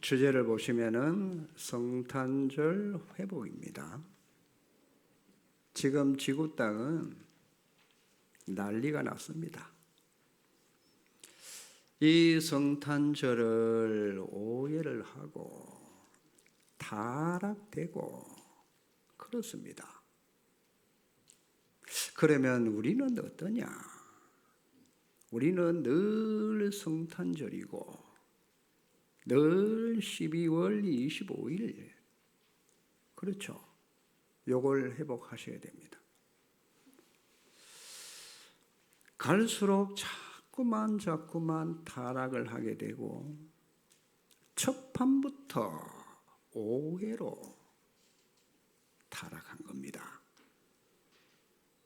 주제를 보시면은 성탄절 회복입니다. 지금 지구 땅은 난리가 났습니다. 이 성탄절을 오해를 하고 타락되고 그렇습니다. 그러면 우리는 어떠냐? 우리는 늘 성탄절이고 늘 12월 25일 그렇죠. 요걸 회복하셔야 됩니다. 갈수록 자꾸만 타락을 하게 되고 첫 판부터 오해로 타락한 겁니다.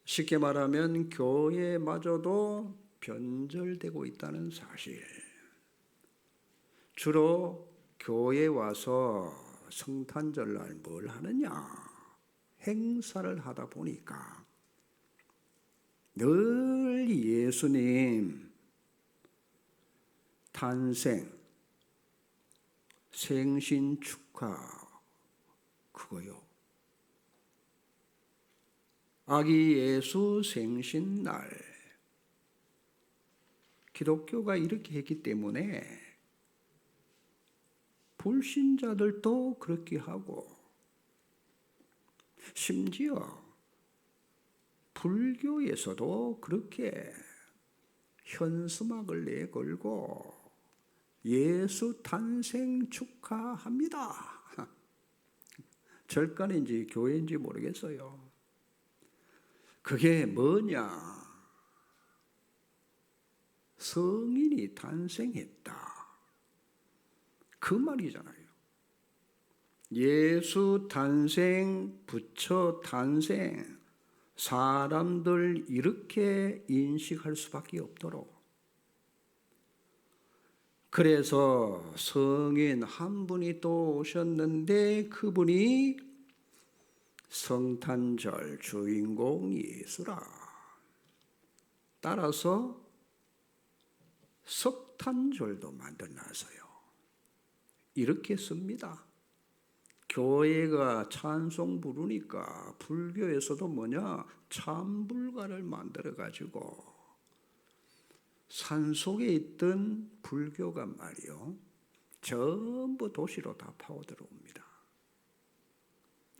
쉽게 말하면 교회마저도 변절되고 있다는 사실. 주로 교회에 와서 성탄절날 뭘 하느냐? 행사를 하다 보니까 늘 예수님 탄생, 생신 축하 그거요. 아기 예수 생신날 기독교가 이렇게 했기 때문에 불신자들도 그렇게 하고 심지어 불교에서도 그렇게 현수막을 내걸고 예수 탄생 축하합니다. 절간인지 교회인지 모르겠어요. 그게 뭐냐? 성인이 탄생했다. 그 말이잖아요. 예수 탄생, 부처 탄생, 사람들 이렇게 인식할 수밖에 없도록. 그래서 성인 한 분이 또 오셨는데 그분이 성탄절 주인공 예수라. 따라서 석탄절도 만들어놨어요. 이렇게 씁니다. 교회가 찬송 부르니까 불교에서도 뭐냐? 참불가를 만들어가지고 산속에 있던 불교가 말이요. 전부 도시로 다 파고들어옵니다.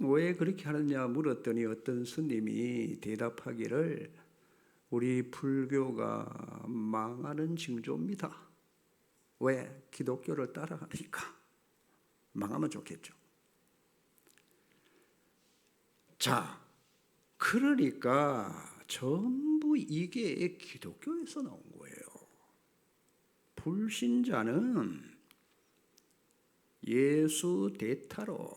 왜 그렇게 하느냐 물었더니 어떤 스님이 대답하기를 우리 불교가 망하는 징조입니다. 왜? 기독교를 따라가니까. 망하면 좋겠죠. 자, 그러니까 전부 이게 기독교에서 나온 거예요. 불신자는 예수 대타로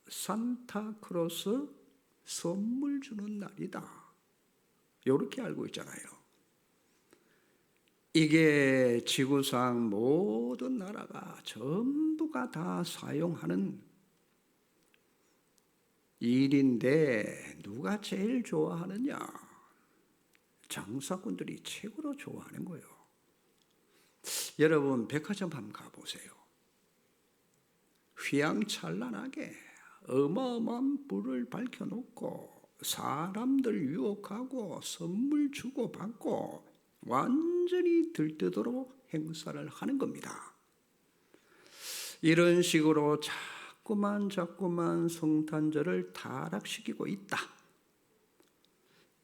산타크로스 선물 주는 날이다. 이렇게 알고 있잖아요. 이게 지구상 모든 나라가 전부가 다 사용하는 일인데 누가 제일 좋아하느냐? 장사꾼들이 최고로 좋아하는 거예요. 여러분 백화점 한번 가보세요. 휘황찬란하게 어마어마한 불을 밝혀놓고 사람들 유혹하고 선물 주고 받고 완전히 들뜨도록 행사를 하는 겁니다. 이런 식으로 자꾸만 성탄절을 타락시키고 있다.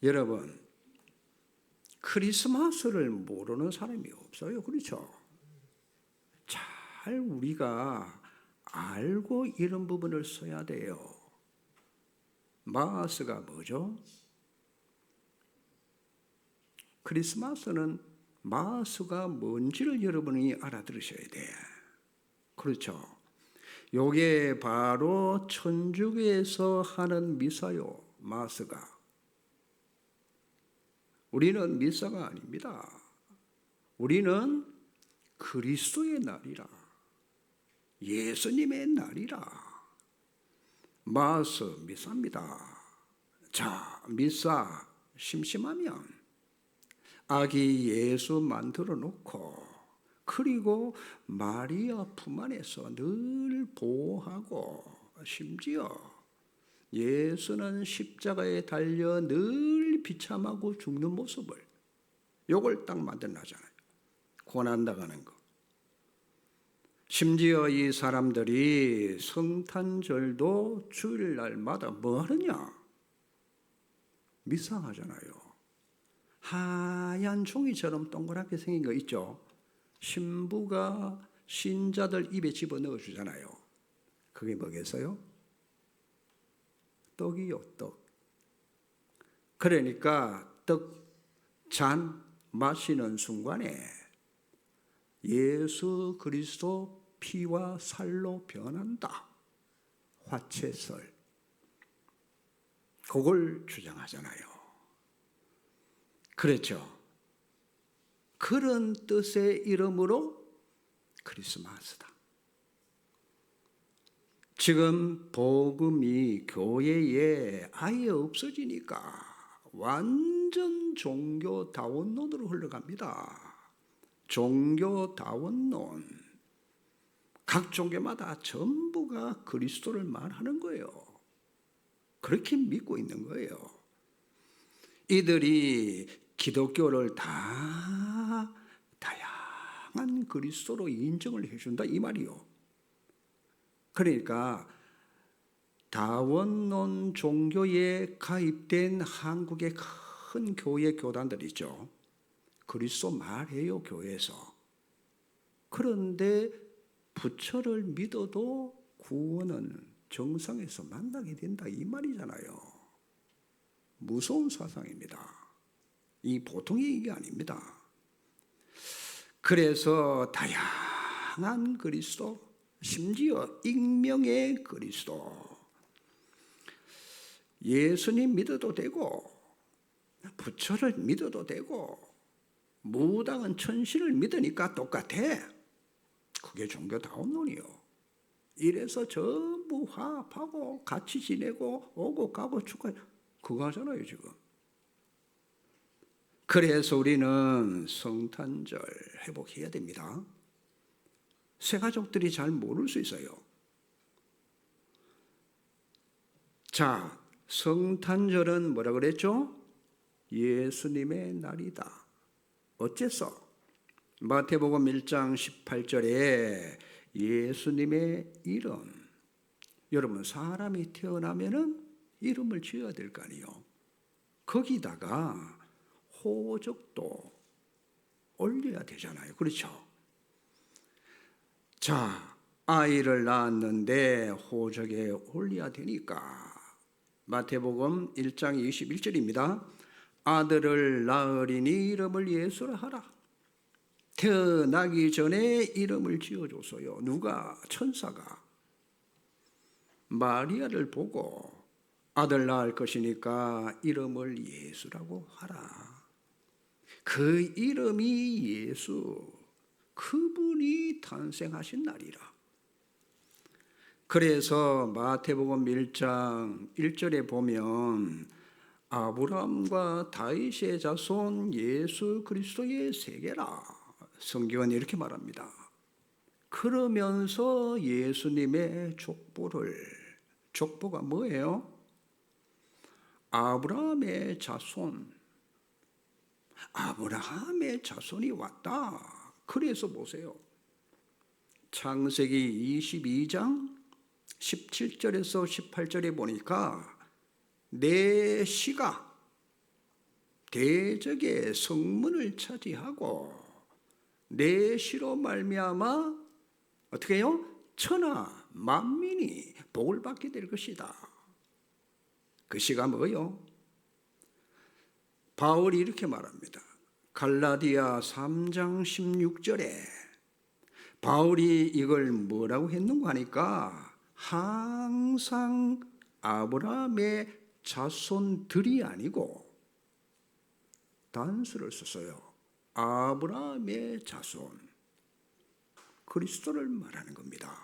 여러분, 크리스마스를 모르는 사람이 없어요. 그렇죠? 잘 우리가 알고 이런 부분을 써야 돼요. 마스가 뭐죠? 크리스마스는 마스가 뭔지를 여러분이 알아들으셔야 돼. 그렇죠? 요게 바로 천주교에서 하는 미사요, 마스가. 우리는 미사가 아닙니다. 우리는 그리스도의 날이라. 예수님의 날이라. 마스, 미사입니다. 자, 미사 심심하면 아기 예수 만들어 놓고 그리고 마리아 품 안에서 늘 보호하고, 심지어 예수는 십자가에 달려 늘 비참하고 죽는 모습을, 요걸 딱 만들어놨잖아요. 고난당하는 거. 심지어 이 사람들이 성탄절도 주일날마다 뭐 하느냐? 미상하잖아요. 하얀 종이처럼 동그랗게 생긴 거 있죠? 신부가 신자들 입에 집어넣어 주잖아요. 그게 뭐겠어요? 떡이요, 떡. 그러니까 떡 잔 마시는 순간에 예수 그리스도 피와 살로 변한다. 화채설. 그걸 주장하잖아요. 그렇죠. 그런 뜻의 이름으로 크리스마스다. 지금 복음이 교회에 아예 없어지니까 완전 종교다원론으로 흘러갑니다. 종교다원론. 각 종교마다 전부가 그리스도를 말하는 거예요. 그렇게 믿고 있는 거예요. 이들이 기독교를 다 다양한 그리스도로 인정을 해준다 이 말이요. 그러니까 다원론 종교에 가입된 한국의 큰 교회 교단들 있죠. 그리스도 말해요, 교회에서. 그런데 부처를 믿어도 구원은 정상에서 만나게 된다 이 말이잖아요. 무서운 사상입니다. 이 보통의 얘기 아닙니다. 그래서 다양한 그리스도, 심지어 익명의 그리스도, 예수님 믿어도 되고 부처를 믿어도 되고 무당은 천신을 믿으니까 똑같아. 그게 종교다원론이요. 이래서 전부 화합하고 같이 지내고 오고 가고 축하, 그거 하잖아요 지금. 그래서 우리는 성탄절 회복해야 됩니다. 새가족들이 잘 모를 수 있어요. 자, 성탄절은 뭐라 그랬죠? 예수님의 날이다. 어째서? 마태복음 1장 18절에 예수님의 이름, 여러분 사람이 태어나면은 이름을 지어야 될 거 아니에요. 거기다가 호적도 올려야 되잖아요. 그렇죠? 자, 아이를 낳았는데 호적에 올려야 되니까 마태복음 1장 21절입니다. 아들을 낳으리니 이름을 예수라 하라. 태어나기 전에 이름을 지어줬어요. 누가? 천사가. 마리아를 보고 아들 낳을 것이니까 이름을 예수라고 하라. 그 이름이 예수, 그분이 탄생하신 날이라. 그래서 마태복음 1장 1절에 보면 아브라함과 다윗의 자손 예수 그리스도의 세계라. 성경은 이렇게 말합니다. 그러면서 예수님의 족보가 뭐예요? 아브라함의 자손. 아브라함의 자손이 왔다. 그래서 보세요. 창세기 22장 17절에서 18절에 보니까 내 씨가 대적의 성문을 차지하고 내 씨로 말미암아 어떻게 해요? 천하 만민이 복을 받게 될 것이다. 그 씨가 뭐예요? 바울이 이렇게 말합니다. 갈라디아 3장 16절에 바울이 이걸 뭐라고 했는가 하니까 항상 아브라함의 자손들이 아니고 단수를 썼어요. 아브라함의 자손, 그리스도를 말하는 겁니다.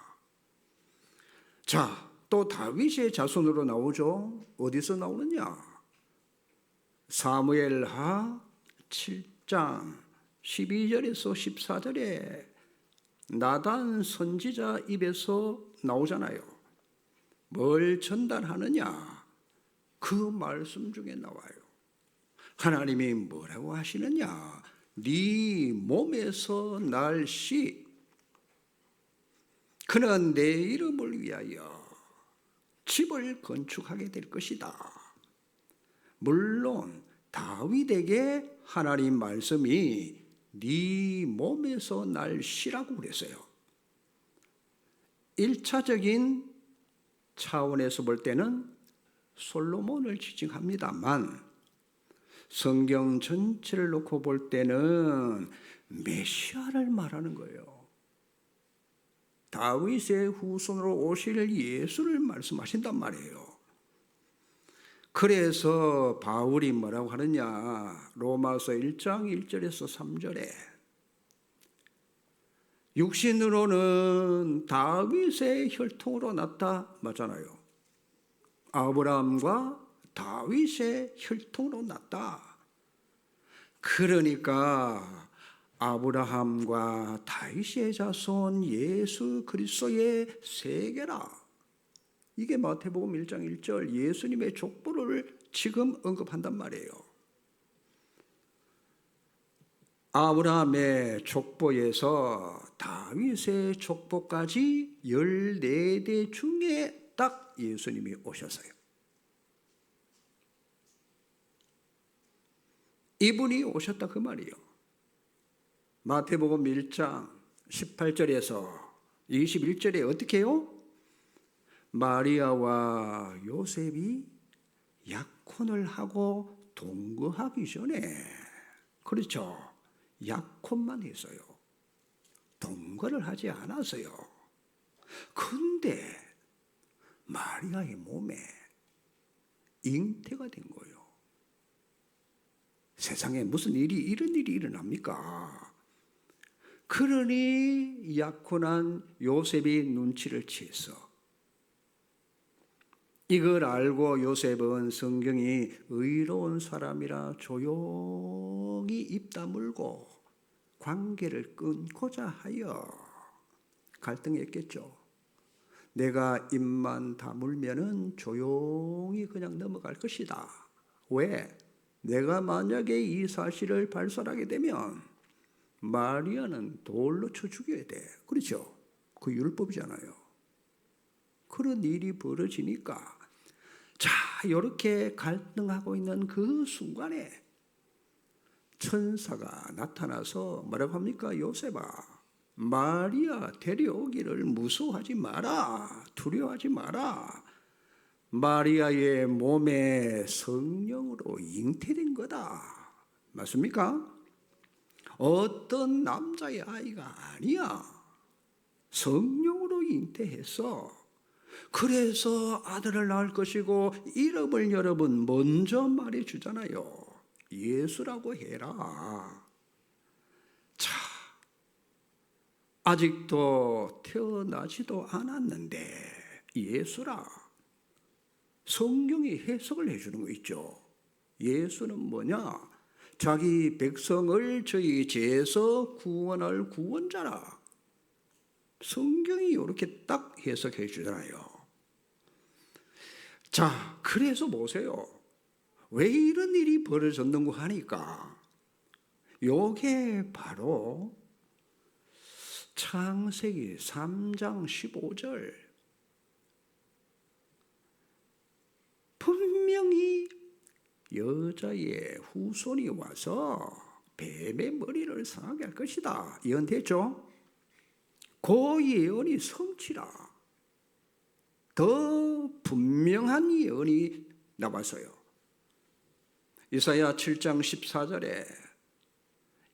자, 또 다윗의 자손으로 나오죠. 어디서 나오느냐? 사무엘하 7장 12절에서 14절에 나단 선지자 입에서 나오잖아요. 뭘 전달하느냐? 그 말씀 중에 나와요. 하나님이 뭐라고 하시느냐? 네 몸에서 날 씨, 그는 내 이름을 위하여 집을 건축하게 될 것이다. 물론 다윗에게 하나님 말씀이 네 몸에서 날 씨라고 그랬어요. 1차적인 차원에서 볼 때는 솔로몬을 지칭합니다만 성경 전체를 놓고 볼 때는 메시아를 말하는 거예요. 다윗의 후손으로 오실 예수를 말씀하신단 말이에요. 그래서 바울이 뭐라고 하느냐? 로마서 1장 1절에서 3절에 육신으로는 다윗의 혈통으로 났다 맞잖아요. 아브라함과 다윗의 혈통으로 났다. 그러니까 아브라함과 다윗의 자손 예수 그리스도의 세계라. 이게 마태복음 1장 1절 예수님의 족보를 지금 언급한단 말이에요. 아브라함의 족보에서 다윗의 족보까지 14대 중에 딱 예수님이 오셨어요. 이분이 오셨다 그 말이에요. 마태복음 1장 18절에서 21절에 어떻게 해요? 마리아와 요셉이 약혼을 하고 동거하기 전에, 그렇죠, 약혼만 했어요. 동거를 하지 않았어요. 근데 마리아의 몸에 잉태가 된 거예요. 세상에 무슨 일이 이런 일이 일어납니까? 그러니 약혼한 요셉이 눈치를 채서 이걸 알고 요셉은 성경이 의로운 사람이라 조용히 입 다물고 관계를 끊고자 하여 갈등했겠죠. 내가 입만 다물면은 조용히 그냥 넘어갈 것이다. 왜? 내가 만약에 이 사실을 발설하게 되면 마리아는 돌로 쳐 죽여야 돼. 그렇죠? 그 율법이잖아요. 그런 일이 벌어지니까 자, 이렇게 갈등하고 있는 그 순간에 천사가 나타나서 뭐라고 합니까? 요셉아, 마리아 데려오기를 무서워하지 마라. 두려워하지 마라. 마리아의 몸에 성령으로 잉태된 거다. 맞습니까? 어떤 남자의 아이가 아니야. 성령으로 잉태해서 그래서 아들을 낳을 것이고 이름을 여러분 먼저 말해주잖아요. 예수라고 해라. 자, 아직도 태어나지도 않았는데 예수라. 성경이 해석을 해주는 거 있죠. 예수는 뭐냐? 자기 백성을 저희 죄에서 구원할 구원자라. 성경이 이렇게 딱 해석해 주잖아요. 자, 그래서 보세요. 왜 이런 일이 벌어졌는고 하니까 요게 바로 창세기 3장 15절 분명히 여자의 후손이 와서 뱀의 머리를 상하게 할 것이다. 예언됐죠? 그 예언이 성취라. 더 분명한 예언이 나왔어요. 이사야 7장 14절에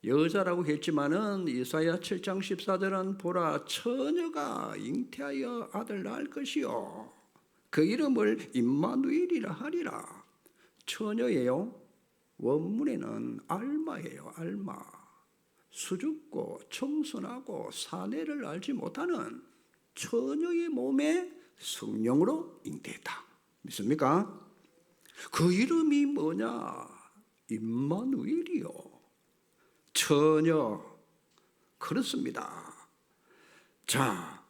여자라고 했지만은 이사야 7장 14절은 보라 처녀가 잉태하여 아들 낳을 것이요 그 이름을 임마누엘이라 하리라. 처녀예요. 원문에는 알마예요. 알마. 수줍고 청순하고 사내를 알지 못하는 처녀의 몸에 성령으로 잉태했다. 믿습니까? 그 이름이 뭐냐? 임마누엘이요. 처녀. 그렇습니다. 자,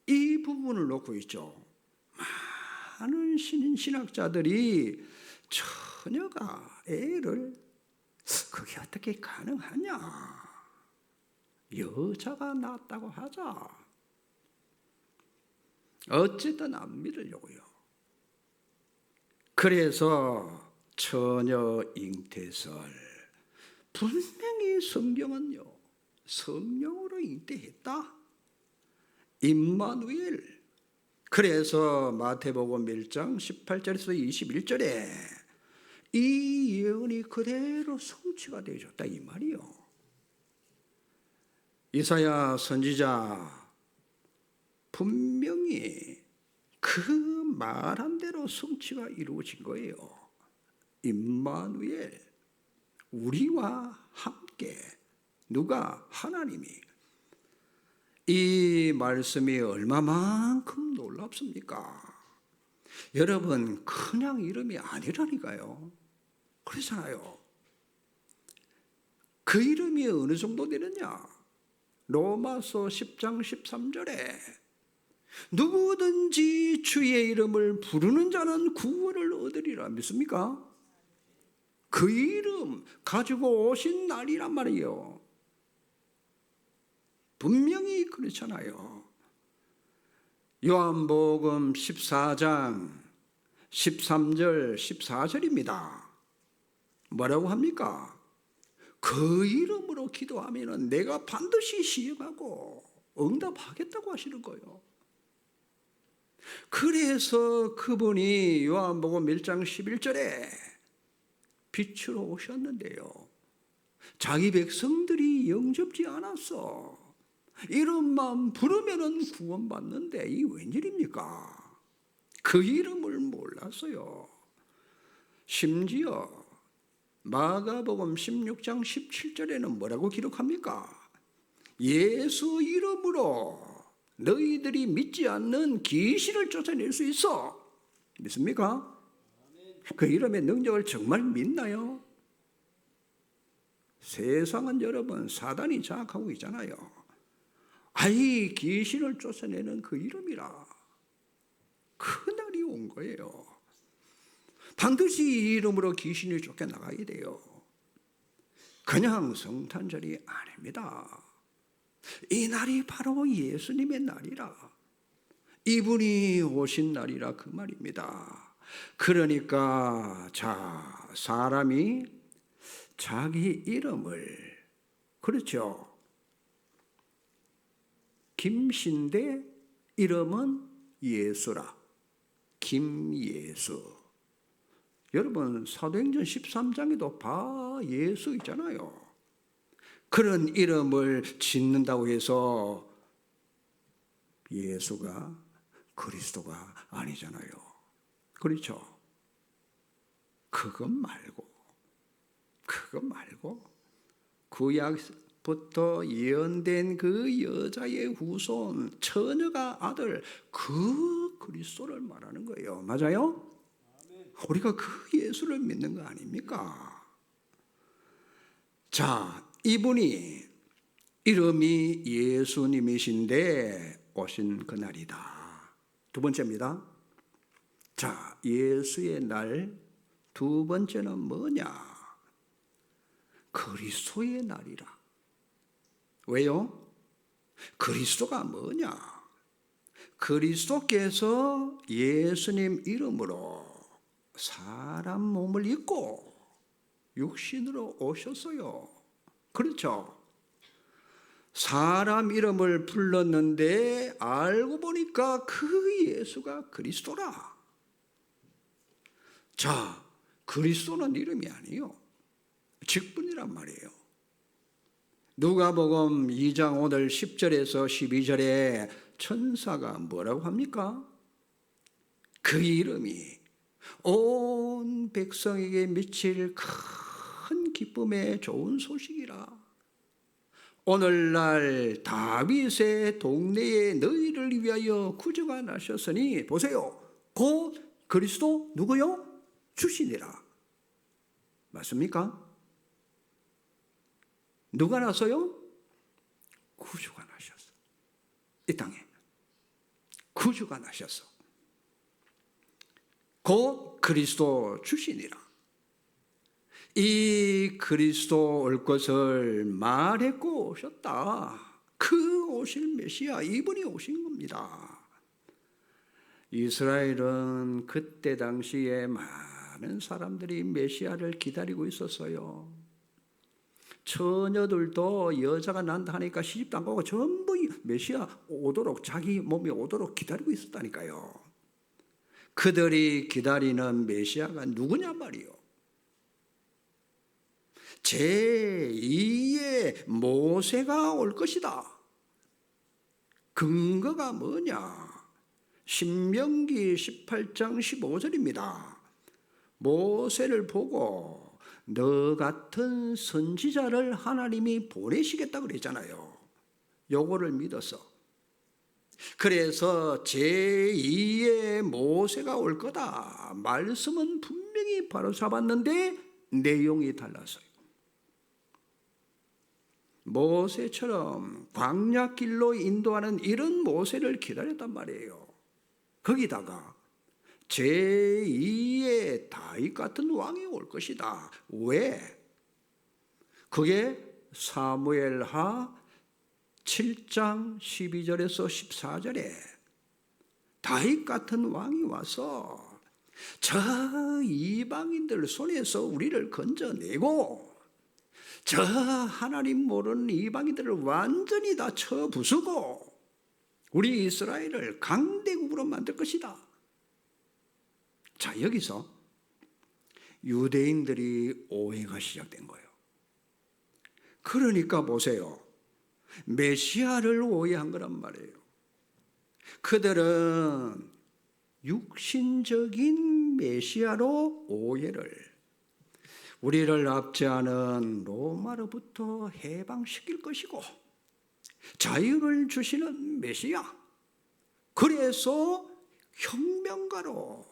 이 부분을 놓고 있죠. 많은 신학자들이 처녀가 애를 그게 어떻게 가능하냐? 여자가 낳았다고 하자. 어쨌든 안 믿으려고요. 그래서 처녀 잉태설, 분명히 성경은요 성령으로 잉태했다. 임마누엘. 그래서 마태복음 1장 18절에서 21절에 이 예언이 그대로 성취가 되어졌다 이 말이요. 이사야 선지자 분명히 그 말한 대로 성취가 이루어진 거예요. 임마누엘, 우리와 함께. 누가? 하나님이. 이 말씀이 얼마만큼 놀랍습니까? 여러분, 그냥 이름이 아니라니까요. 그렇잖아요. 그 이름이 어느 정도 되느냐? 로마서 10장 13절에 누구든지 주의 이름을 부르는 자는 구원을 얻으리라. 믿습니까? 그 이름 가지고 오신 날이란 말이에요. 분명히 그렇잖아요. 요한복음 14장 13절 14절입니다. 뭐라고 합니까? 그 이름으로 기도하면 내가 반드시 시행하고 응답하겠다고 하시는 거예요. 그래서 그분이 요한복음 1장 11절에 빛으로 오셨는데요, 자기 백성들이 영접지 않았어. 이름만 부르면 구원받는데 이 웬일입니까? 그 이름을 몰랐어요. 심지어 마가복음 16장 17절에는 뭐라고 기록합니까? 예수 이름으로 너희들이 믿지 않는 귀신을 쫓아낼 수 있어. 믿습니까? 그 이름의 능력을 정말 믿나요? 세상은 여러분 사단이 장악하고 있잖아요. 아이, 귀신을 쫓아내는 그 이름이라. 그날이 온 거예요. 반드시 이 이름으로 귀신이 쫓겨나가야 돼요. 그냥 성탄절이 아닙니다. 이 날이 바로 예수님의 날이라. 이분이 오신 날이라 그 말입니다. 그러니까 자, 사람이 자기 이름을, 그렇죠, 김신대 이름은 예수라. 김예수. 여러분 사도행전 13장에도 바 예수 있잖아요. 그런 이름을 짓는다고 해서 예수가 그리스도가 아니잖아요. 그렇죠? 그것 말고 구약부터 예언된 그 여자의 후손, 처녀가 아들, 그 그리스도를 말하는 거예요. 맞아요? 우리가 그 예수를 믿는 거 아닙니까? 자, 이분이 이름이 예수님이신데 오신 그날이다. 두 번째입니다. 자, 예수의 날 두 번째는 뭐냐? 그리스도의 날이라. 왜요? 그리스도가 뭐냐? 그리스도께서 예수님 이름으로 사람 몸을 입고 육신으로 오셨어요. 그렇죠? 사람 이름을 불렀는데 알고 보니까 그 예수가 그리스도라. 자, 그리스도는 이름이 아니에요. 직분이란 말이에요. 누가복음 2장 오늘 10절에서 12절에 천사가 뭐라고 합니까? 그 이름이 온 백성에게 미칠 큰 기쁨의 좋은 소식이라. 오늘날 다윗의 동네에 너희를 위하여 구주가 나셨으니 보세요, 곧 그리스도 누구요? 주시니라. 맞습니까? 누가 나서요? 구주가 나셨어. 이 땅에 구주가 나셔서 곧 그리스도 주시니라. 이 그리스도 올 것을 말했고 오셨다. 그 오실 메시아, 이분이 오신 겁니다. 이스라엘은 그때 당시에 많은 사람들이 메시아를 기다리고 있었어요. 처녀들도 여자가 난다 하니까 시집도 안 가고 전부 메시아 오도록, 자기 몸이 오도록 기다리고 있었다니까요. 그들이 기다리는 메시아가 누구냐 말이요. 제2의 모세가 올 것이다. 근거가 뭐냐? 신명기 18장 15절입니다. 모세를 보고 너 같은 선지자를 하나님이 보내시겠다 그랬잖아요. 요거를 믿어서. 그래서 제2의 모세가 올 거다. 말씀은 분명히 바로 잡았는데 내용이 달랐어요. 모세처럼 광야길로 인도하는 이런 모세를 기다렸단 말이에요. 거기다가 제2의 다윗 같은 왕이 올 것이다. 왜? 그게 사무엘하 7장 12절에서 14절에 다윗 같은 왕이 와서 저 이방인들 손에서 우리를 건져내고 저 하나님 모르는 이방인들을 완전히 다 쳐부수고 우리 이스라엘을 강대국으로 만들 것이다. 자, 여기서 유대인들이 오해가 시작된 거예요. 그러니까 보세요. 메시아를 오해한 거란 말이에요. 그들은 육신적인 메시아로 오해를, 우리를 압제하는 로마로부터 해방시킬 것이고 자유를 주시는 메시아, 그래서 혁명가로,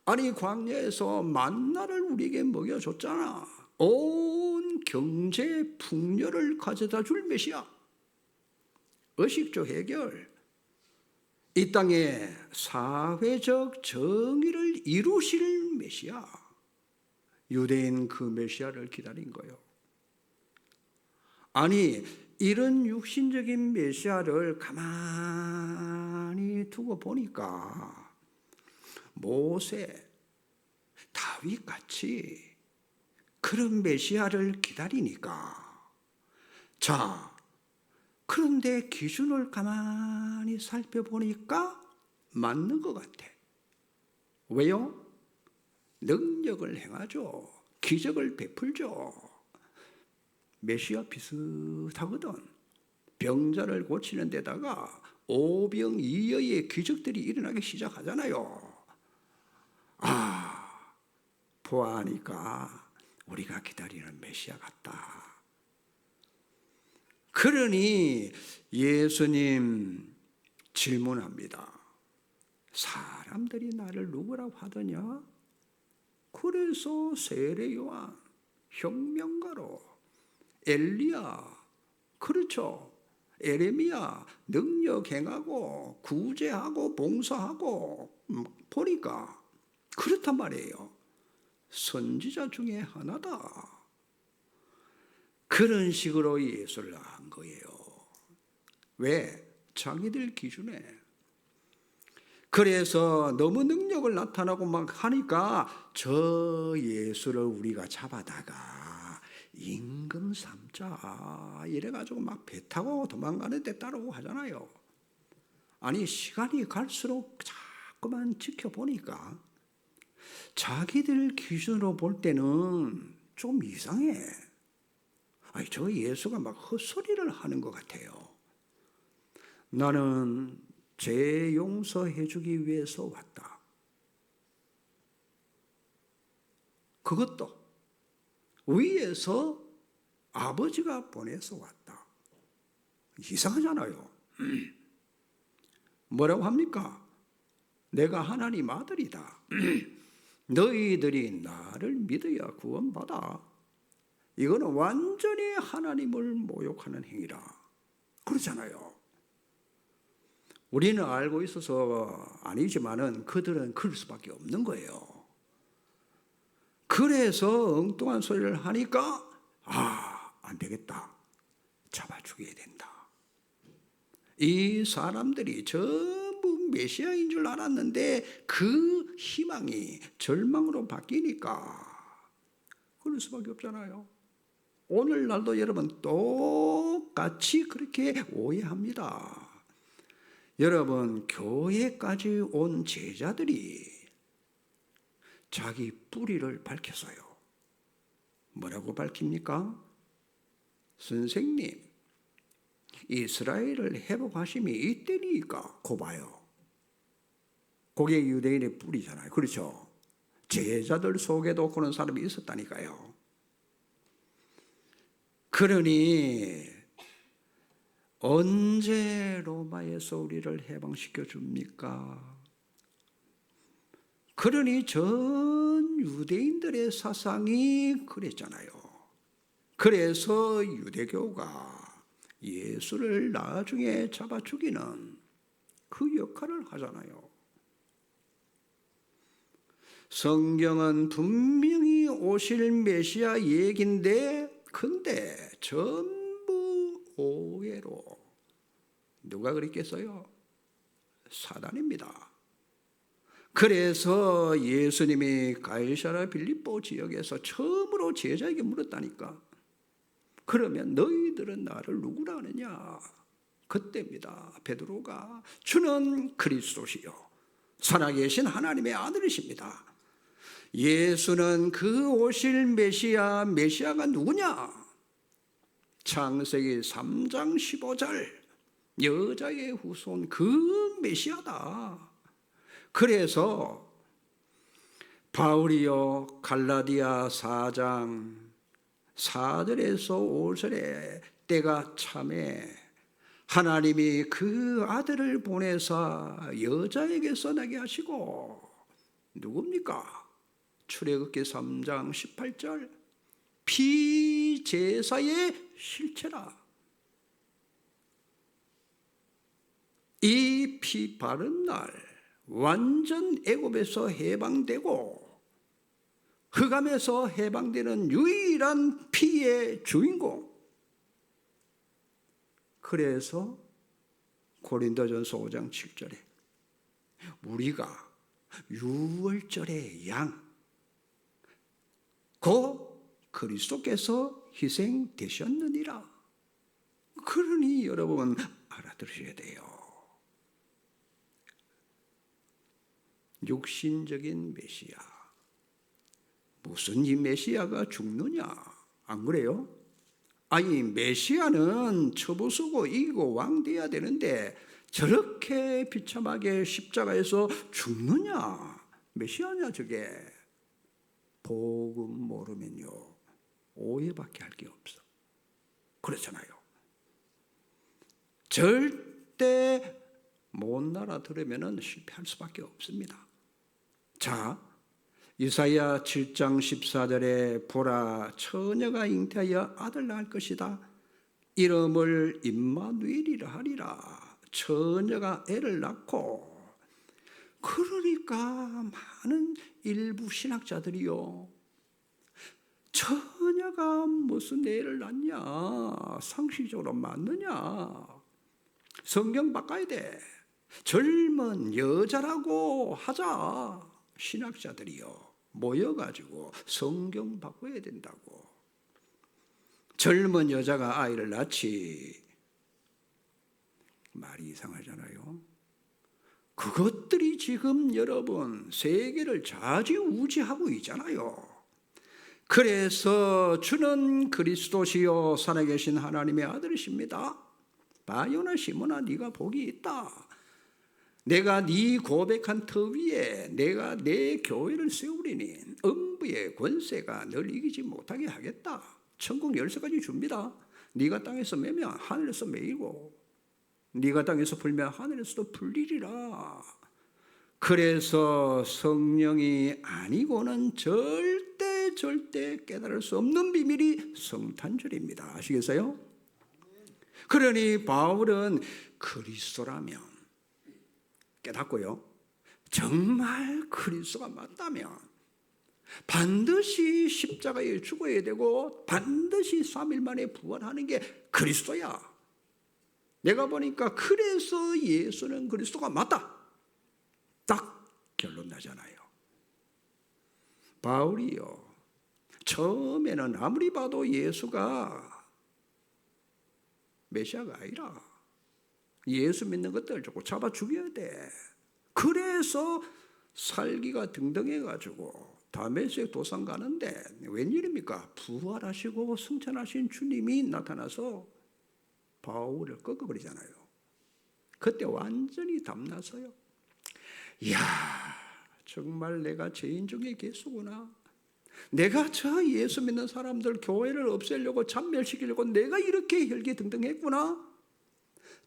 아니 광야에서 만나를 우리에게 먹여줬잖아. 온 경제 풍요를 가져다 줄 메시아, 의식주 해결, 이 땅에 사회적 정의를 이루실 메시아, 유대인 그 메시아를 기다린 거예요. 아니 이런 육신적인 메시아를 가만히 두고 보니까 모세, 다윗 같이 그런 메시아를 기다리니까, 자, 그런데 기준을 가만히 살펴보니까 맞는 것 같아. 왜요? 능력을 행하죠. 기적을 베풀죠. 메시아 비슷하거든. 병자를 고치는 데다가 오병이어의 기적들이 일어나기 시작하잖아요. 아, 보아하니까 우리가 기다리는 메시아 같다. 그러니 예수님 질문합니다. 사람들이 나를 누구라고 하더냐? 그래서 세례 요한, 혁명가로, 엘리야, 그렇죠, 에레미야, 능력 행하고 구제하고 봉사하고 보니까 그렇단 말이에요. 선지자 중에 하나다. 그런 식으로 예수를 한 거예요. 왜? 자기들 기준에. 그래서 너무 능력을 나타나고 막 하니까 저 예수를 우리가 잡아다가 임금 삼자 이래가지고 막 배 타고 도망가는데 따라오고 하잖아요. 아니 시간이 갈수록 자꾸만 지켜보니까 자기들 기준으로 볼 때는 좀 이상해. 아니 저 예수가 막 헛소리를 하는 것 같아요. 나는 죄 용서해 주기 위해서 왔다. 그것도 위에서 아버지가 보내서 왔다. 이상하잖아요. 뭐라고 합니까? 내가 하나님 아들이다. 너희들이 나를 믿어야 구원받아. 이거는 완전히 하나님을 모욕하는 행위라. 그렇잖아요. 우리는 알고 있어서 아니지만은 그들은 그럴 수밖에 없는 거예요. 그래서 엉뚱한 소리를 하니까 안 되겠다. 잡아 죽여야 된다. 이 사람들이 전부 메시아인 줄 알았는데 그 희망이 절망으로 바뀌니까 그럴 수밖에 없잖아요. 오늘날도 여러분 똑같이 그렇게 오해합니다. 여러분, 교회까지 온 제자들이 자기 뿌리를 밝혔어요. 뭐라고 밝힙니까? 선생님, 이스라엘을 회복하심이 이때니까 고 봐요. 그게 유대인의 뿌리잖아요. 그렇죠? 제자들 속에도 그런 사람이 있었다니까요. 그러니 언제 로마에서 우리를 해방시켜 줍니까? 그러니 전 유대인들의 사상이 그랬잖아요. 그래서 유대교가 예수를 나중에 잡아 죽이는 그 역할을 하잖아요. 성경은 분명히 오실 메시아 얘기인데 근데 전부 오해로 누가 그랬겠어요? 사단입니다. 그래서 예수님이 가이사랴 빌립보 지역에서 처음으로 제자에게 물었다니까. 그러면 너희들은 나를 누구라 하느냐? 그때입니다. 베드로가 주는 그리스도시요 살아계신 하나님의 아들이십니다. 예수는 그 오실 메시아가 누구냐? 창세기 3장 15절 여자의 후손 그 메시아다. 그래서 바울이요 갈라디아 4장 4절에서 5절에 때가 참에 하나님이 그 아들을 보내사 여자에게서 나게 하시고 누굽니까? 출애굽기 3장 18절 피제사의 실체라. 이 피 바른 날 완전 애굽에서 해방되고 흑암에서 해방되는 유일한 피의 주인공. 그래서 고린도전서 5장 7절에 우리가 유월절의 양 곧 그리스도께서 희생되셨느니라. 그러니 여러분 알아들으셔야 돼요. 육신적인 메시아. 무슨 이 메시아가 죽느냐? 안 그래요? 아니 메시아는 처부수고 이기고 왕 돼야 되는데 저렇게 비참하게 십자가에서 죽느냐? 메시아냐 저게? 복음 모르면요 오해밖에 할 게 없어. 그렇잖아요. 절대 못 알아들으면 실패할 수밖에 없습니다. 자, 이사야 7장 14절에 보라 처녀가 잉태하여 아들 낳을 것이다. 이름을 임마누엘이라 하리라. 처녀가 애를 낳고. 그러니까 많은 일부 신학자들이요 처녀가 무슨 애를 낳냐? 상식적으로 맞느냐? 성경 바꿔야 돼. 젊은 여자라고 하자. 신학자들이요 모여가지고 성경 바꿔야 된다고. 젊은 여자가 아이를 낳지. 말이 이상하잖아요. 그것들이 지금 여러분 세계를 좌지우지하고 있잖아요. 그래서 주는 그리스도시요 살아계신 하나님의 아들이십니다. 바요나 시몬아 네가 복이 있다. 내가 네 고백한 터 위에 내가 내 교회를 세우리니 음부의 권세가 널 이기지 못하게 하겠다. 천국 열쇠까지 줍니다. 네가 땅에서 매면 하늘에서 매이고 네가 땅에서 풀면 하늘에서도 풀리리라. 그래서 성령이 아니고는 절대 깨달을 수 없는 비밀이 성탄절입니다. 아시겠어요? 그러니 바울은 그리스도라면 깨닫고요, 정말 그리스도가 맞다면 반드시 십자가에 죽어야 되고 반드시 3일 만에 부활하는 게 그리스도야. 내가 보니까 그래서 예수는 그리스도가 맞다, 딱 결론 나잖아요. 바울이요, 처음에는 아무리 봐도 예수가 메시아가 아니라 예수 믿는 것들 자꾸 잡아 죽여야 돼. 그래서 살기가 등등해가지고 다메섹 도상 가는데 웬일입니까? 부활하시고 승천하신 주님이 나타나서 바울을 꺾어버리잖아요. 그때 완전히 담나서요, 이야, 정말 내가 죄인 중에 개수구나. 내가 저 예수 믿는 사람들 교회를 없애려고 참멸시키려고 내가 이렇게 혈기등등했구나.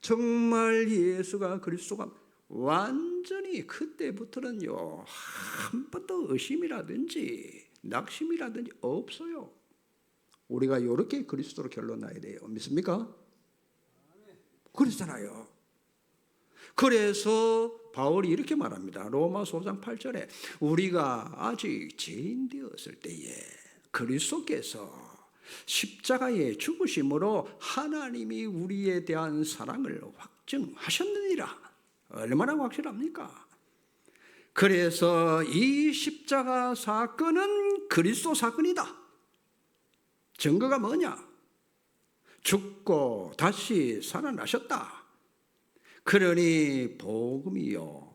정말 예수가 그리스도가 완전히 그때부터는요, 한 번도 의심이라든지 낙심이라든지 없어요. 우리가 이렇게 그리스도로 결론 나야 돼요. 믿습니까? 그렇잖아요. 그래서 바울이 이렇게 말합니다. 로마서 5장 8절에 우리가 아직 죄인 되었을 때에 그리스도께서 십자가에 죽으심으로 하나님이 우리에 대한 사랑을 확증하셨느니라. 얼마나 확실합니까? 그래서 이 십자가 사건은 그리스도 사건이다. 증거가 뭐냐? 죽고 다시 살아나셨다. 그러니 복음이요,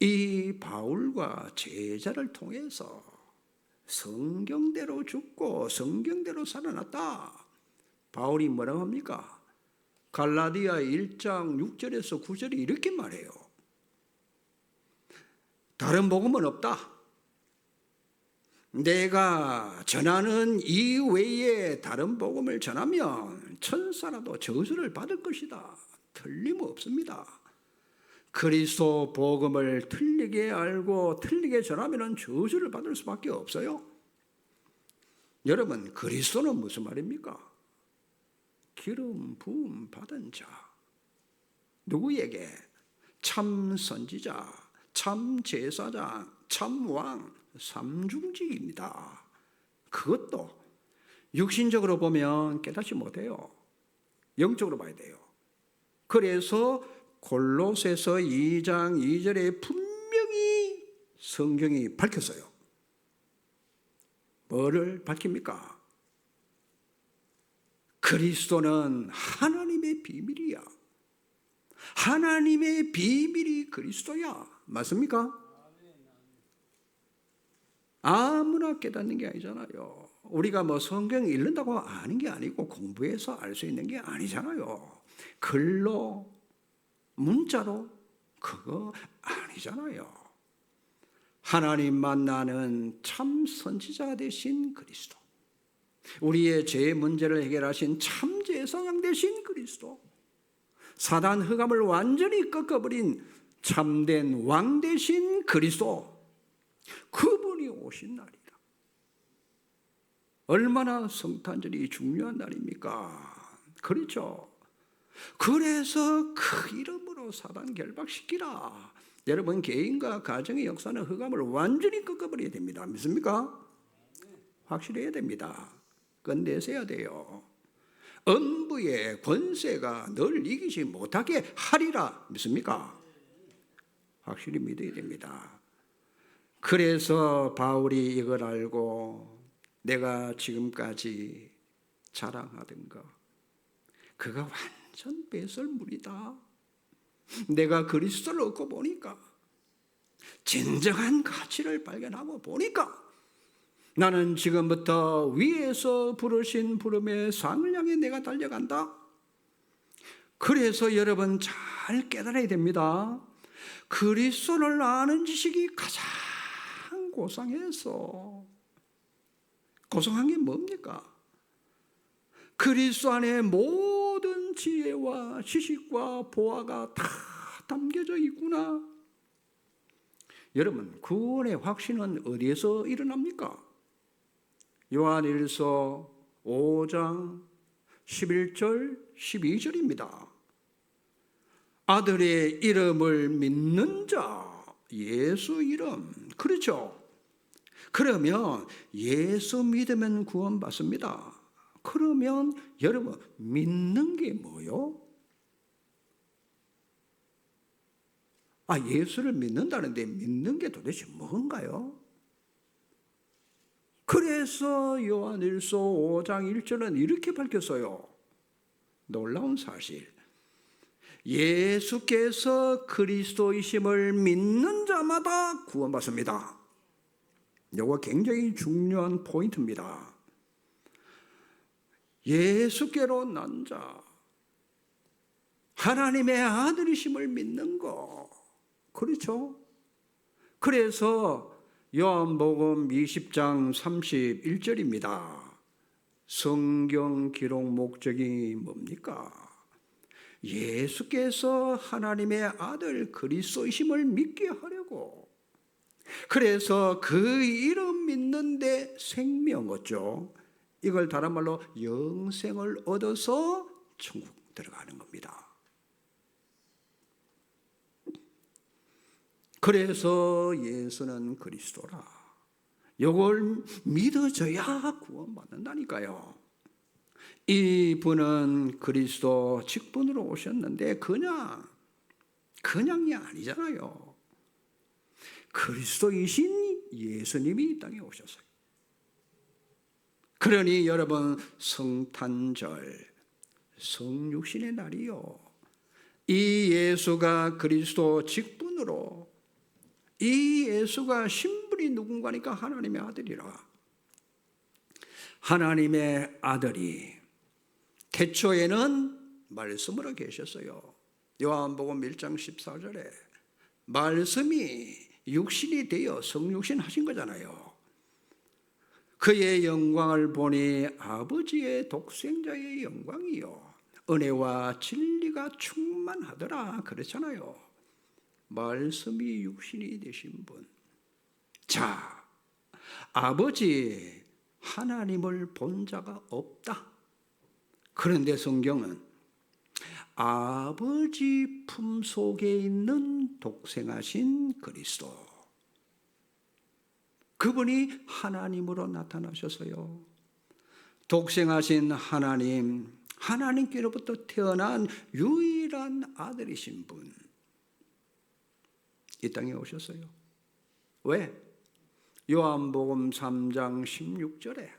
이 바울과 제자를 통해서 성경대로 죽고 성경대로 살아났다. 바울이 뭐라고 합니까? 갈라디아 1장 6절에서 9절이 이렇게 말해요. 다른 복음은 없다. 내가 전하는 이 외에 다른 복음을 전하면 천사라도 저주를 받을 것이다. 틀림없습니다. 그리스도 복음을 틀리게 알고 틀리게 전하면 저주를 받을 수밖에 없어요. 여러분, 그리스도는 무슨 말입니까? 기름 부음 받은 자. 누구에게? 참 선지자, 참 제사장, 참 왕, 삼중직입니다. 그것도 육신적으로 보면 깨닫지 못해요. 영적으로 봐야 돼요. 그래서 골로새서 2장 2절에 분명히 성경이 밝혔어요. 뭐를 밝힙니까? 그리스도는 하나님의 비밀이야. 하나님의 비밀이 그리스도야. 맞습니까? 아무나 깨닫는 게 아니잖아요. 우리가 뭐 성경 읽는다고 아는 게 아니고 공부해서 알 수 있는 게 아니잖아요. 글로, 문자로, 그거 아니잖아요. 하나님 만나는 참 선지자 되신 그리스도, 우리의 죄 문제를 해결하신 참 제사장 되신 그리스도, 사단 흑암을 완전히 꺾어버린 참된 왕 되신 그리스도, 그분이 오신 날이다. 얼마나 성탄절이 중요한 날입니까? 그렇죠. 그래서 그 이름으로 사단 결박시키라. 여러분, 개인과 가정의 역사는 흑암을 완전히 꺾어버려야 됩니다. 믿습니까? 확실해야 됩니다. 끝내셔야 돼요. 음부의 권세가 널 이기지 못하게 하리라. 믿습니까? 확실히 믿어야 됩니다. 그래서 바울이 이걸 알고 내가 지금까지 자랑하던 거, 그거 완전 배설물이다. 내가 그리스도를 얻고 보니까, 진정한 가치를 발견하고 보니까 나는 지금부터 위에서 부르신 부름의 상을 향해 내가 달려간다. 그래서 여러분 잘 깨달아야 됩니다. 그리스도를 아는 지식이 가장 고상해서, 고상한 게 뭡니까? 그리스도 안에 모든 지혜와 지식과 보화가 다 담겨져 있구나. 여러분, 구원의 확신은 어디에서 일어납니까? 요한일서 5장 11절 12절입니다. 아들의 이름을 믿는 자, 예수 이름. 그렇죠? 그러면 예수 믿으면 구원받습니다. 그러면 여러분 믿는 게 뭐요? 예수를 믿는다는데 믿는 게 도대체 뭔가요? 그래서 요한일서 5장 1절은 이렇게 밝혔어요. 놀라운 사실. 예수께서 그리스도이심을 믿는 자마다 구원받습니다. 이거 굉장히 중요한 포인트입니다. 예수께로 난 자, 하나님의 아들이심을 믿는 거. 그렇죠? 그래서 요한복음 20장 31절입니다. 성경 기록 목적이 뭡니까? 예수께서 하나님의 아들 그리스도이심을 믿게 하려고. 그래서 그 이름 믿는데 생명 얻죠. 이걸 다른 말로 영생을 얻어서 천국 들어가는 겁니다. 그래서 예수는 그리스도라. 이걸 믿어져야 구원받는다니까요. 이분은 그리스도 직분으로 오셨는데 그냥이 아니잖아요. 그리스도이신 예수님이 이 땅에 오셨어요. 그러니 여러분 성탄절, 성육신의 날이요. 이 예수가 그리스도 직분으로, 이 예수가 신분이 누군가니까 하나님의 아들이라. 하나님의 아들이 태초에는 말씀으로 계셨어요. 요한복음 1장 14절에 말씀이 육신이 되어 성육신 하신 거잖아요. 그의 영광을 보니 아버지의 독생자의 영광이요 은혜와 진리가 충만하더라 그랬잖아요. 말씀이 육신이 되신 분. 자, 아버지 하나님을 본 자가 없다. 그런데 성경은 아버지 품속에 있는 독생하신 그리스도, 그분이 하나님으로 나타나셔서요. 독생하신 하나님, 하나님께로부터 태어난 유일한 아들이신 분, 이 땅에 오셨어요. 왜? 요한복음 3장 16절에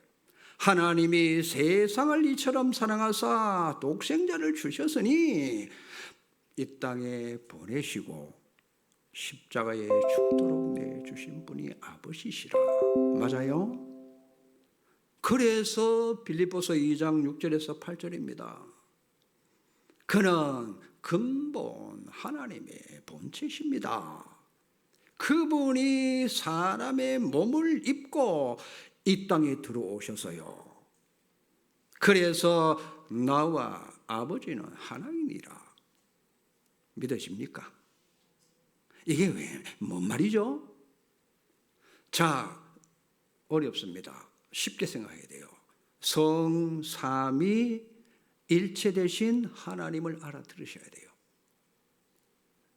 하나님이 세상을 이처럼 사랑하사 독생자를 주셨으니 이 땅에 보내시고 십자가에 죽도록 내주신 분이 아버지시라. 맞아요? 그래서 빌립보서 2장 6절에서 8절입니다. 그는 근본 하나님의 본체십니다. 그분이 사람의 몸을 입고 이 땅에 들어오셔서요. 그래서 나와 아버지는 하나이니라. 믿으십니까? 이게 뭔 말이죠? 자, 어렵습니다. 쉽게 생각해야 돼요. 성, 삼위, 일체 되신 하나님을 알아들으셔야 돼요.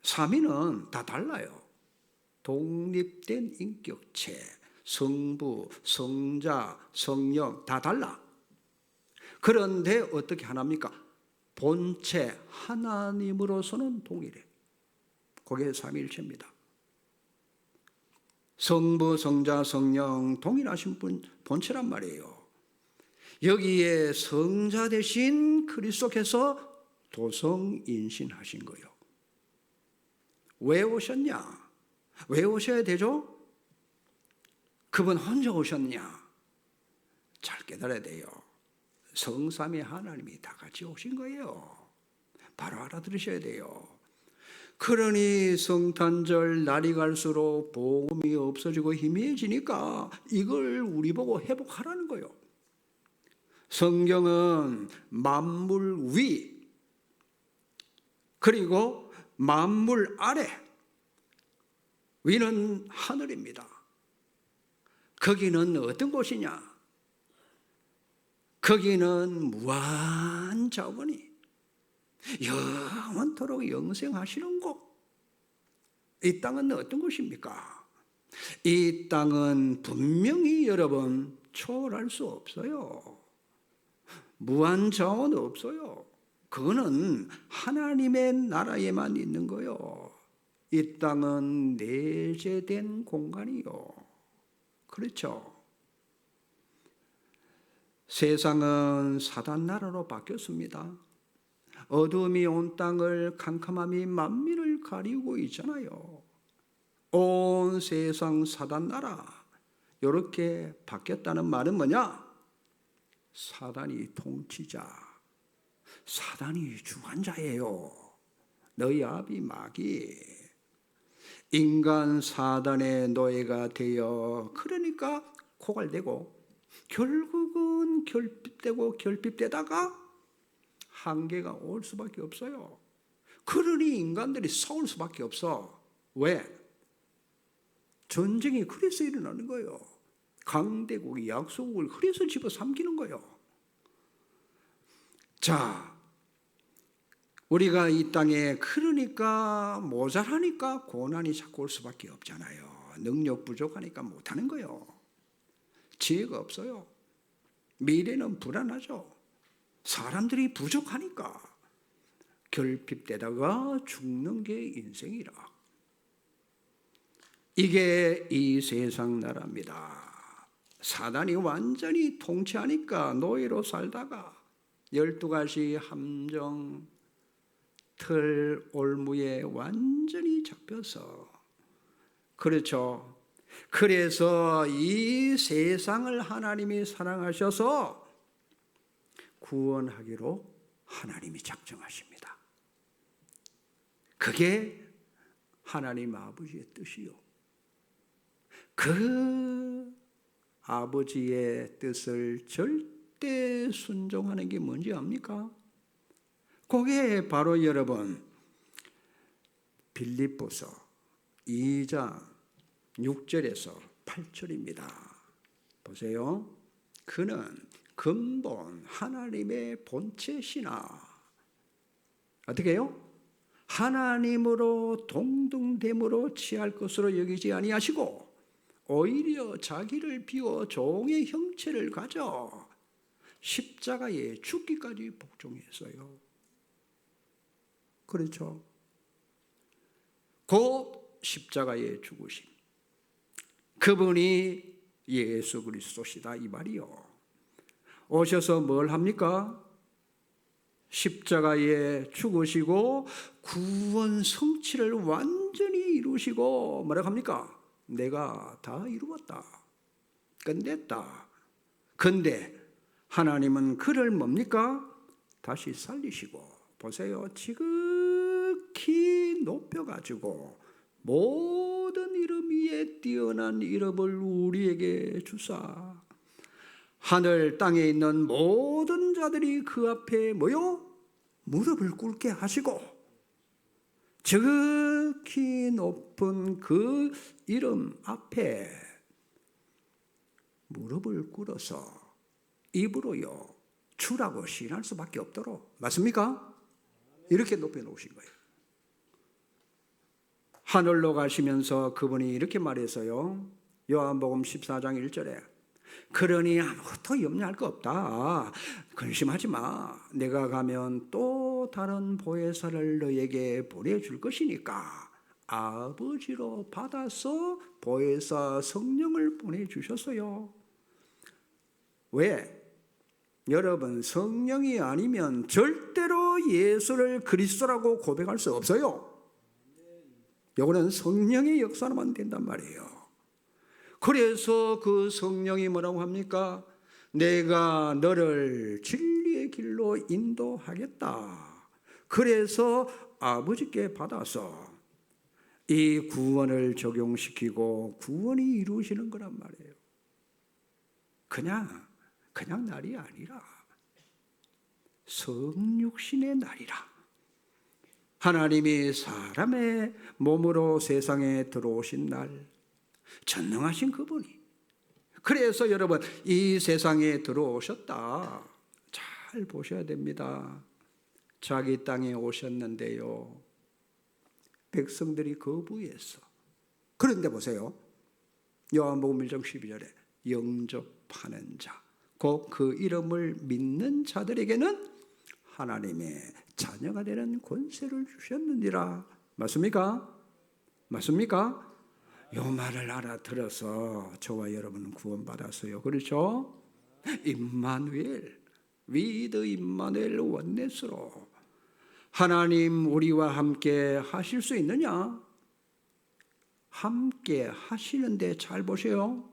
삼위는 다 달라요. 독립된 인격체, 성부, 성자, 성령 다 달라. 그런데 어떻게 하나입니까? 본체 하나님으로서는 동일해. 그게 삼위일체입니다. 성부, 성자, 성령 동일하신 분 본체란 말이에요. 여기에 성자 대신 그리스도께서 도성인신하신 거예요. 왜 오셨냐? 왜 오셔야 되죠? 그분 혼자 오셨냐? 잘 깨달아야 돼요. 성삼위 하나님이 다 같이 오신 거예요. 바로 알아들으셔야 돼요. 그러니 성탄절 날이 갈수록 복음이 없어지고 희미해지니까 이걸 우리 보고 회복하라는 거예요. 성경은 만물 위 그리고 만물 아래, 위는 하늘입니다. 거기는 어떤 곳이냐? 거기는 무한 자원이 영원토록 영생하시는 곳. 이 땅은 어떤 곳입니까? 이 땅은 분명히 여러분 초월할 수 없어요. 무한자원 없어요. 그거는 하나님의 나라에만 있는 거요. 이 땅은 내재된 공간이요. 그렇죠? 세상은 사단 나라로 바뀌었습니다. 어둠이 온 땅을, 캄캄함이 만민을 가리고 있잖아요. 온 세상 사단 나라 이렇게 바뀌었다는 말은 뭐냐? 사단이 통치자, 사단이 주관자예요. 너희 아비 마귀, 인간 사단의 노예가 되어, 그러니까 고갈되고 결국은 결핍되다가 한계가 올 수밖에 없어요. 그러니 인간들이 싸울 수밖에 없어. 왜? 전쟁이 그래서 일어나는 거예요. 강대국이 약소국을 그래서 집어삼키는 거예요. 자, 우리가 이 땅에 그러니까 모자라니까 고난이 자꾸 올 수밖에 없잖아요. 능력 부족하니까 못하는 거예요. 지혜가 없어요. 미래는 불안하죠. 사람들이 부족하니까 결핍되다가 죽는 게 인생이라. 이게 이 세상 나라입니다. 사단이 완전히 통치하니까 노예로 살다가 12가지 함정 틀 올무에 완전히 잡혀서, 그렇죠. 그래서 이 세상을 하나님이 사랑하셔서 구원하기로 하나님이 작정하십니다. 그게 하나님 아버지의 뜻이요. 그 아버지의 뜻을 절대 순종하는 게 뭔지 압니까? 그게 바로 여러분 빌립보서 2장 6절에서 8절입니다. 보세요. 그는 근본 하나님의 본체시나, 어떻게 해요? 하나님으로 동등됨으로 취할 것으로 여기지 아니하시고 오히려 자기를 비워 종의 형체를 가져 십자가에 죽기까지 복종했어요. 그렇죠? 곧 십자가에 죽으심, 그분이 예수 그리스도시다 이 말이요. 오셔서 뭘 합니까? 십자가에 죽으시고 구원 성취를 완전히 이루시고 뭐라고 합니까? 내가 다 이루었다, 끝냈다. 근데 하나님은 그를 뭡니까? 다시 살리시고, 보세요, 지극히 높여가지고 모든 이름 위에 뛰어난 이름을 우리에게 주사 하늘 땅에 있는 모든 자들이 그 앞에 뭐요? 무릎을 꿇게 하시고 지극히 높은 그 이름 앞에 무릎을 꿇어서 입으로요 주라고 시인할 수밖에 없도록, 맞습니까? 이렇게 높여 놓으신 거예요. 하늘로 가시면서 그분이 이렇게 말했어요. 요한복음 14장 1절에 그러니 아무것도 염려할 거 없다. 근심하지 마. 내가 가면 또 다른 보혜사를 너에게 보내줄 것이니까 아버지로 받아서 보혜사 성령을 보내주셨어요. 왜? 여러분, 성령이 아니면 절대로 예수를 그리스도라고 고백할 수 없어요. 이거는 성령의 역사로만 된단 말이에요. 그래서 그 성령이 뭐라고 합니까? 내가 너를 진리의 길로 인도하겠다. 그래서 아버지께 받아서 이 구원을 적용시키고 구원이 이루어지는 거란 말이에요. 그냥 날이 아니라 성육신의 날이라. 하나님이 사람의 몸으로 세상에 들어오신 날, 전능하신 그분이, 그래서 여러분 이 세상에 들어오셨다. 잘 보셔야 됩니다. 자기 땅에 오셨는데요, 백성들이 거부했어. 그런데 보세요, 요한복음 1장 12절에 영접하는 자, 곧 그 이름을 믿는 자들에게는 하나님의 자녀가 되는 권세를 주셨느니라. 맞습니까? 맞습니까? 요 말을 알아들어서 저와 여러분은 구원받았어요. 그렇죠? 임마누엘, 위드 임마누엘 원넷으로 하나님 우리와 함께 하실 수 있느냐? 함께 하시는데 잘 보세요.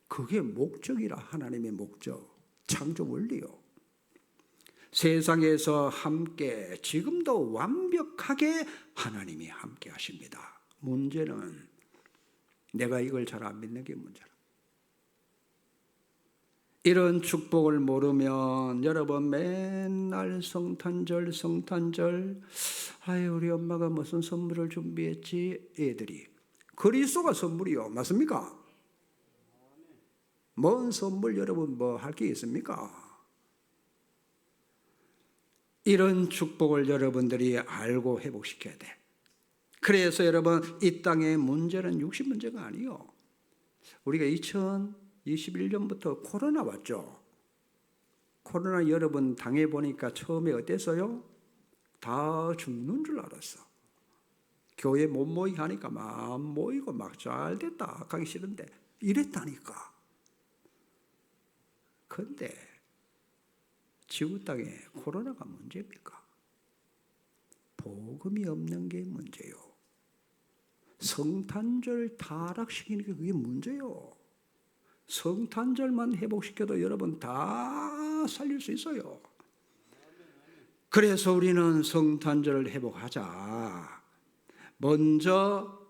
그게 목적이라. 하나님의 목적, 창조 원리요. 세상에서 함께, 지금도 완벽하게 하나님이 함께 하십니다. 문제는 내가 이걸 잘 안 믿는 게 문제라. 이런 축복을 모르면 여러분 맨날 성탄절 아유 우리 엄마가 무슨 선물을 준비했지. 애들이 그리스도가 선물이요. 맞습니까? 뭔 선물 여러분 뭐 할 게 있습니까? 이런 축복을 여러분들이 알고 회복시켜야 돼. 그래서 여러분 이 땅의 문제는 육신 문제가 아니요. 우리가 2021년부터 코로나 왔죠. 코로나 여러분 당해보니까 처음에 어땠어요? 다 죽는 줄 알았어. 교회 못 모이게 하니까 막 모이고 막 잘 됐다, 가기 싫은데 이랬다니까. 그런데 지구 땅에 코로나가 문제입니까? 복음이 없는 게 문제요. 성탄절 타락시키는 게 그게 문제요. 성탄절만 회복시켜도 여러분 다 살릴 수 있어요. 그래서 우리는 성탄절을 회복하자. 먼저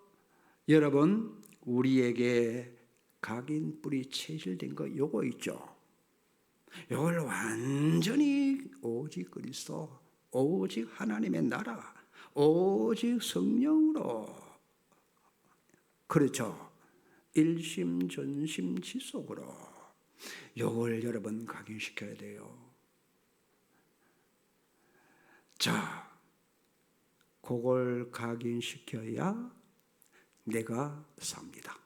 여러분 우리에게 각인 뿌리 체질된 거 요거 있죠. 요걸 완전히 오직 그리스도, 오직 하나님의 나라, 오직 성령으로, 그렇죠, 일심 전심 지속으로 요걸 여러분 각인시켜야 돼요. 자, 그걸 각인시켜야 내가 삽니다.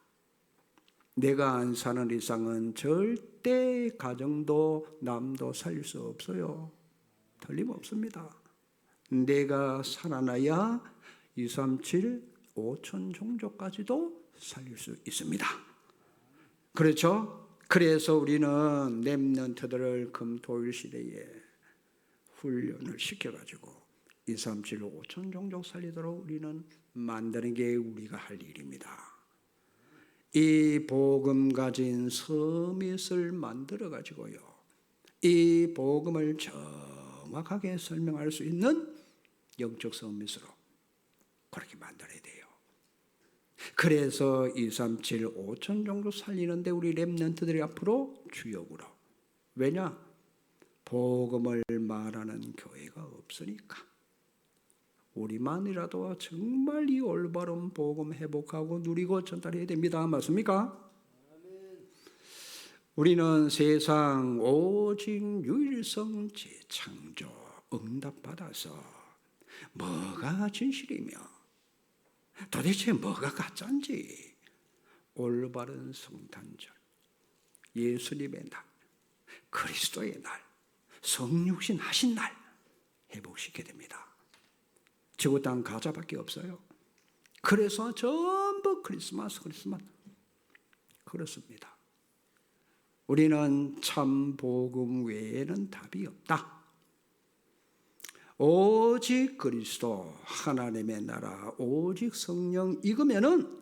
내가 안 사는 이상은 절대 가정도 남도 살릴 수 없어요. 틀림없습니다. 내가 살아나야 237, 5천 종족까지도 살릴 수 있습니다. 그렇죠? 그래서 우리는 렘넌트들을 금토일 시대에 훈련을 시켜가지고 237, 5천 종족 살리도록 우리는 만드는 게 우리가 할 일입니다. 이 복음 가진 서밋을 만들어 가지고요, 이 복음을 정확하게 설명할 수 있는 영적 서밋으로 그렇게 만들어야 돼요. 그래서 237, 5천 정도 살리는데 우리 렘넌트들이 앞으로 주역으로. 왜냐? 복음을 말하는 교회가 없으니까. 우리만이라도 정말 이 올바른 복음 회복하고 누리고 전달해야 됩니다. 맞습니까? 우리는 세상 오직 유일성 재창조 응답받아서 뭐가 진실이며 도대체 뭐가 가짜인지 올바른 성탄절, 예수님의 날, 그리스도의 날, 성육신 하신 날 회복시켜야 됩니다. 지구 땅 가자밖에 없어요. 그래서 전부 크리스마스 그렇습니다. 우리는 참 복음 외에는 답이 없다. 오직 그리스도, 하나님의 나라, 오직 성령, 이거면은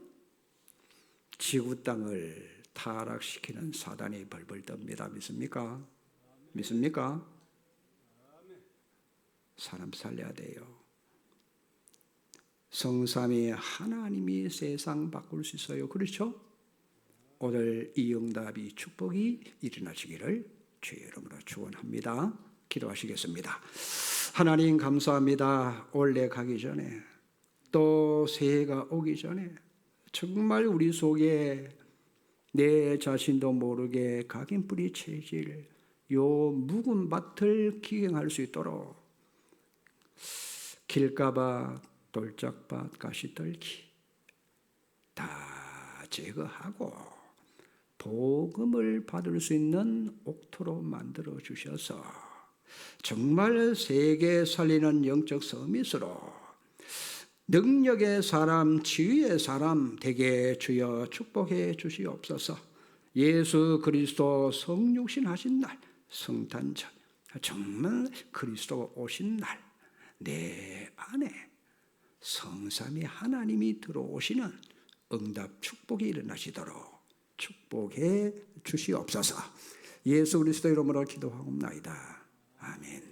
지구 땅을 타락시키는 사단이 벌벌 떱니다. 믿습니까? 믿습니까? 사람 살려야 돼요. 성삼위 하나님이 세상 바꿀 수 있어요. 그렇죠? 오늘 이 응답이 축복이 일어나시기를 주의 이름으로 축원합니다. 기도하시겠습니다. 하나님 감사합니다. 올해 가기 전에 또 새해가 오기 전에 정말 우리 속에 내 자신도 모르게 각인 뿌리 체질, 요 묵은 밭을 기경할 수 있도록 길가밭, 돌짝밭, 가시떨기 다 제거하고 복음을 받을 수 있는 옥토로 만들어 주셔서 정말 세계 살리는 영적 서밋으로 능력의 사람, 지위의 사람 되게 주여 축복해 주시옵소서. 예수 그리스도 성육신 하신 날, 성탄절, 정말 그리스도 오신 날 내 안에 성삼위 하나님이 들어오시는 응답 축복이 일어나시도록 축복해 주시옵소서. 예수 그리스도 이름으로 기도하옵나이다. 아멘.